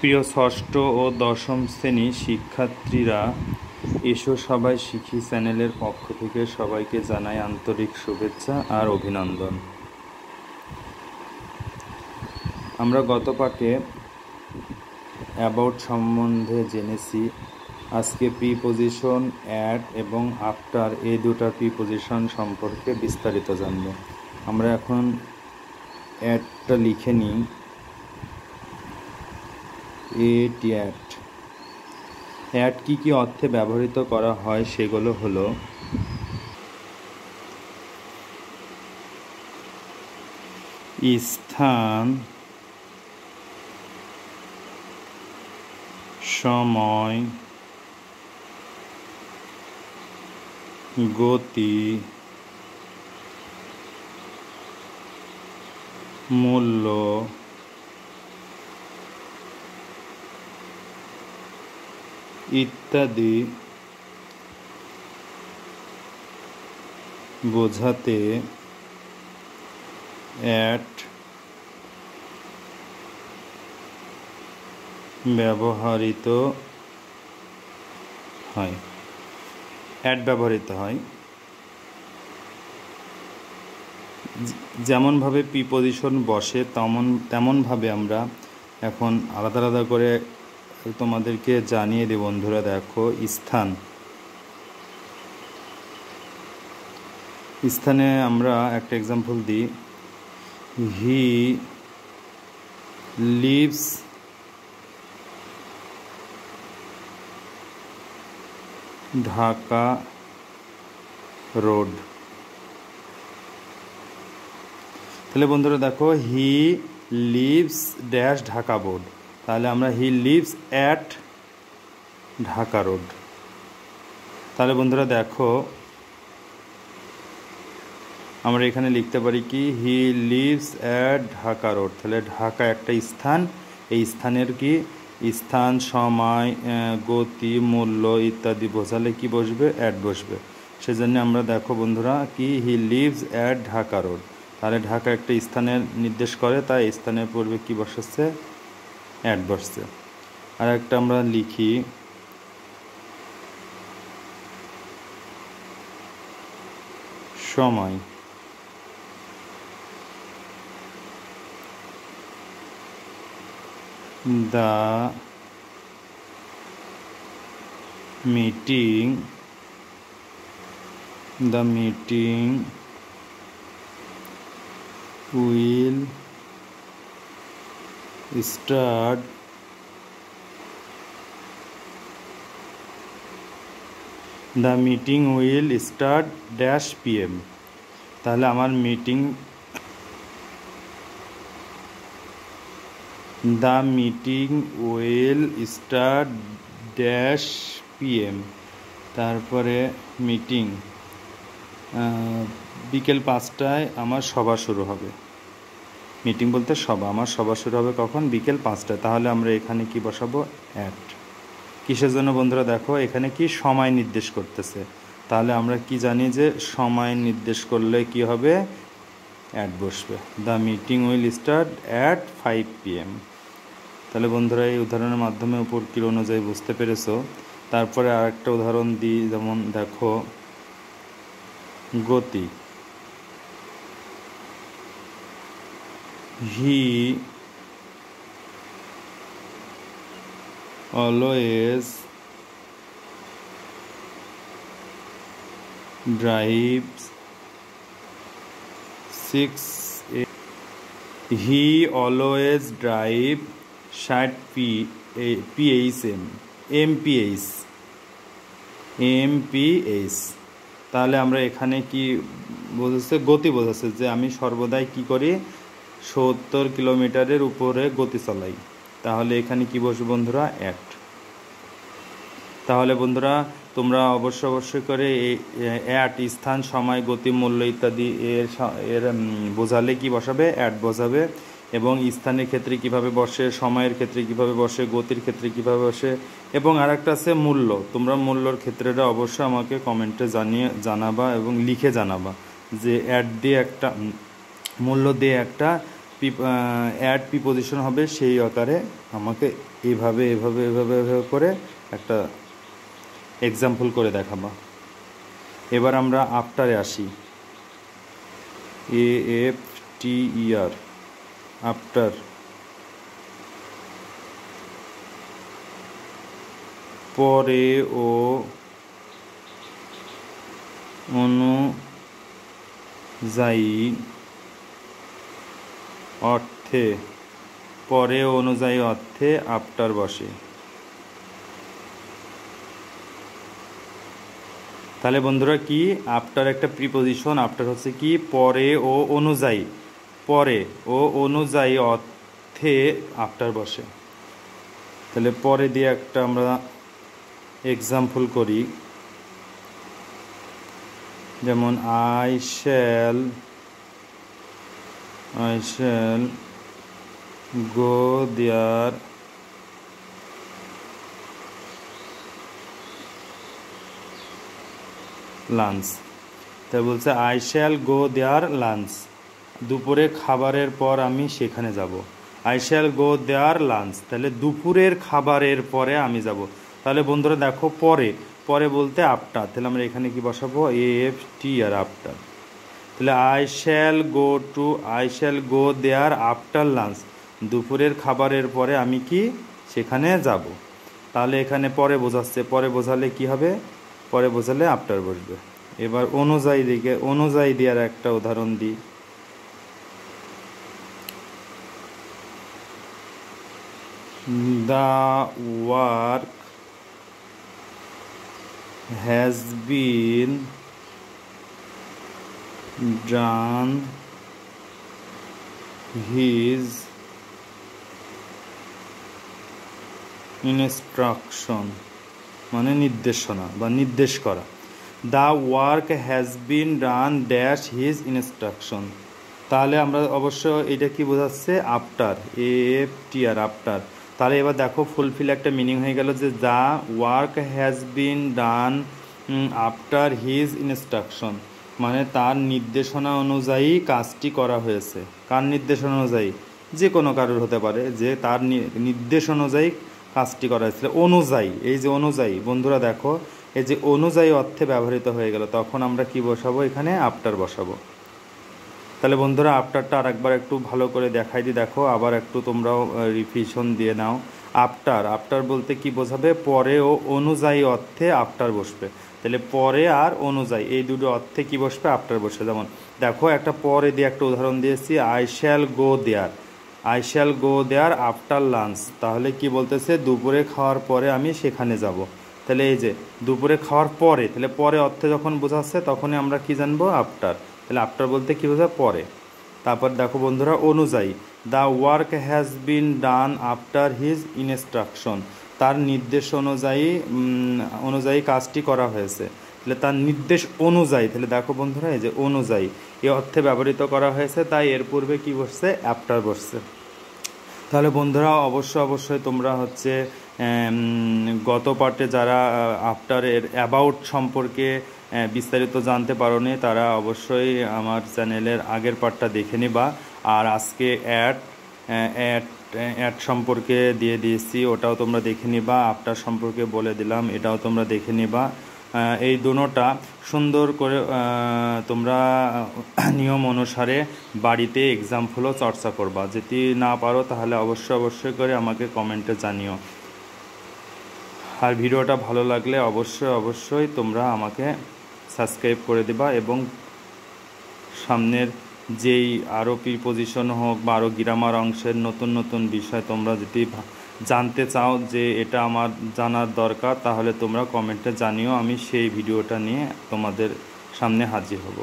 প্রিয় ষষ্ঠ ও দশম শ্রেণী শিক্ষার্থীরা, এসো সবাই শিখি চ্যানেলের পক্ষ থেকে সবাইকে জানাই আন্তরিক শুভেচ্ছা আর অভিনন্দন। আমরা গত পাঠে অ্যাবাউট সম্বন্ধে জেনেছি। আজকে প্রিপোজিশন অ্যাট এবং আফটার এই দুটা প্রিপোজিশন সম্পর্কে বিস্তারিত জানব। আমরা এখন অ্যাটটা লিখে নিই। অ্যাট কী কী অর্থে ব্যবহৃত করা হয় সেগুলো হলো: স্থান, সময়, গতি, মূল্য, ইত্যাদি বোঝাতে অ্যাট ব্যবহৃত হয়। যেমনভাবে প্রিপোজিশন বসে তেমনভাবে আমরা এখন আলাদা আলাদা করে তোমাদেরকে জানিয়ে দিই। বন্ধুরা দেখো, স্থানে আমরা একটা এক্সাম্পল দিই। He lives Dhaka road. তাহলে বন্ধুরা দেখো, he lives dash Dhaka board. তাহলে আমরা he lives at Dhaka road. তাহলে বন্ধুরা দেখো, আমরা এখানে লিখতে পারি কি, he lives at Dhaka road. তাহলে ঢাকা একটা স্থান, এই স্থানের কি স্থান, সময়, গতি, মূল্য ইত্যাদি বোঝালে কি বসবে? অ্যাট বসবে। সেজন্য আমরা দেখো বন্ধুরা কি, he lives at Dhaka road. তাহলে ঢাকা একটা স্থানের নির্দেশ করে, তাই স্থানের পূর্বে কি বসাচ্ছে? অ্যাট বসছে। আর একটা আমরা লিখি, সময়। The meeting will start dash PM। তাহলে আমার The meeting will start dash PM। তারপরে মিটিং, বিকেল 5টায় আমার সভা শুরু হবে। মিটিং বলতে সভা, আমার সভা শুরু হবে কখন? বিকেল 5টায়। তাহলে আমরা এখানে কি বসাবো? অ্যাট। কিসের জন্য বন্ধুরা দেখো, এখানে কি সময় নির্দেশ করতেছে। তাহলে আমরা কি জানি যে সময় নির্দেশ করলে কি হবে? অ্যাট বসবে। The meeting will start at 5 PM। তাহলে বন্ধুরা এই উদাহরণের মাধ্যমে উপর কি অনুযায়ী বুঝতে পেরেছো। তারপরে আরেকটা উদাহরণ দিই, যেমন দেখো, গতি। He always drives 60 mph। তাহলে আমরা এখানে কি বোঝাচ্ছে? গতি বোঝাচ্ছে, যে আমি সর্বদাই কি করি? 70 কিলোমিটারের উপরে গতি চালাই। তাহলে এখানে কি বসবে বন্ধুরা? অ্যাট। তাহলে বন্ধুরা তোমরা অবশ্যই করে অ্যাট স্থান, সময়, গতি, মূল্য ইত্যাদি এর বোঝালে কি বসাবে? অ্যাট বসাবে। এবং স্থানের ক্ষেত্রে কিভাবে বসে, সময়ের ক্ষেত্রে কিভাবে বসে, গতির ক্ষেত্রে কিভাবে বসে, এবং আরেকটা আছে মূল্য। তোমরা মূল্যর ক্ষেত্রেটা অবশ্যই আমাকে কমেন্টে জানাবা এবং লিখে জানাবা যে অ্যাট দিয়ে একটা মূল্য দিয়ে একটা অ্যাড প্রিপোজিশন হবে, সেই আকারে আমাকে এইভাবে এভাবে এভাবে এভাবে করে একটা এক্সাম্পল করে দেখাবো। এবার আমরা আফটারে আসি, AFTER, আফটার। পরে ও অনুযায়ী অর্থে, পরে অনুযায়ী অর্থে আফটার বসে। তাহলে বন্ধুরা কি, আফটার একটা প্রিপোজিশন, আফটার হচ্ছে কি পরে ও অনুযায়ী, পরে ও অনুযায়ী অর্থে আফটার বসে। তাহলে পরে দিয়ে একটা আমরা এক্সাম্পল করি, যেমন I shall go there lunch. তাই বলছে I shall go there lunch, দুপুরে খাবারের পর আমি সেখানে যাব। I shall go there lunch, তাহলে দুপুরের খাবারের পরে আমি যাব। তাহলে বন্ধুরা দেখো পরে, পরে বলতে আফটার, তাহলে আমরা এখানে কি বসাবো, AFTER, আফটার। তাহলে I shall go there after lunch, দুপুরের খাবারের পরে আমি কি সেখানে যাব। তাহলে এখানে পরে বোঝাচ্ছে, পরে বোঝালে কি হবে, পরে বোঝালে আফটার বসবে। এবার অনুযায়ী দিকে, অনুযায়ী দেওয়ার একটা উদাহরণ দিই। The work has been done his instruction, মানে নির্দেশনা বা নির্দেশ করা। The work has been done dash his instruction, তাহলে আমরা অবশ্য এটা কি বোঝাচ্ছে, আফটার, AFTER, আফটার। তাহলে এবার দেখো ফুলফিল একটা মিনিং হয়ে গেল যে the work has been done after his instruction, মানে তার নির্দেশনা অনুযায়ী কাজটি করা হয়েছে। কার নির্দেশনা অনুযায়ী, যে কোনো কারোর হতে পারে, যে তার নির্দেশ অনুযায়ী কাজটি করা হয়েছিল। অনুযায়ী, এই যে অনুযায়ী বন্ধুরা দেখো, এই যে অনুযায়ী অর্থে ব্যবহৃত হয়ে গেল, তখন আমরা কি বসাবো, এখানে আফটার বসাবো। তাহলে বন্ধুরা আফটারটা আরেকবার একটু ভালো করে দেখাই দিই, দেখো আবার একটু তোমরাও রিভিশন দিয়ে নাও। আফটার, আফটার বলতে কি বোঝাবে, পরে ও অনুযায়ী অর্থে আফটার বসবে। তাহলে পরে আর অনুযায়ী এই দুটো অর্থে কি বসবে, আফটার বসবে। যেমন দেখো একটা পরে দিয়ে একটা উদাহরণ দিয়েছি, I shall go there, I shall go there after lunch, তাহলে কি বলতেছে, দুপুরে খাওয়ার পরে আমি সেখানে যাব। তাহলে এই যে দুপুরে খাওয়ার পরে, তাহলে পরে অর্থে যখন বোঝাচ্ছে তখনই আমরা কি জানবো, আফটার। তাহলে আফটার বলতে কী বোঝায়, পরে। তারপর দেখো বন্ধুরা অনুযায়ী, the work has been done after his instruction, তার নির্দেশ অনুযায়ী কাজটি করা হয়েছে। তাহলে তার নির্দেশ অনুযায়ী, তাহলে দেখো বন্ধুরা এই যে অনুযায়ী এই অর্থে ব্যবহৃত করা হয়েছে, তাই এর পূর্বে কি বসছে, আফটার বসছে। তাহলে বন্ধুরা অবশ্যই তোমরা হচ্ছে গত পার্টে যারা আফটারের অ্যাবাউট সম্পর্কে বিস্তারিত জানতে পারোনি, তারা অবশ্যই আমার চ্যানেলের আগের পার্টটা দেখে নিবা। আর আজকে অ্যাড সম্পর্কে দিয়ে দিয়েছি, ওটাও তোমরা দেখে নিবা। আফটার সম্পর্কে বলে দিলাম, এটাও তোমরা দেখে নিবা। এই দুটোটা সুন্দর করে তোমরা নিয়ম অনুসারে বাড়িতে এক্সাম্পলও চর্চা করবা। যদি না পারো তাহলে অবশ্যই করে আমাকে কমেন্টে জানিও। আর ভিডিওটা ভালো লাগলে অবশ্যই তোমরা আমাকে সাবস্ক্রাইব করে দিবা, এবং সামনের যেই আরও প্রিপোজিশন হোক বা আরও গ্রামার অংশের নতুন বিষয় তোমরা যদি জানতে চাও যে এটা আমার জানার দরকার, তাহলে তোমরা কমেন্টে জানিও, আমি সেই ভিডিওটা নিয়ে তোমাদের সামনে হাজির হব।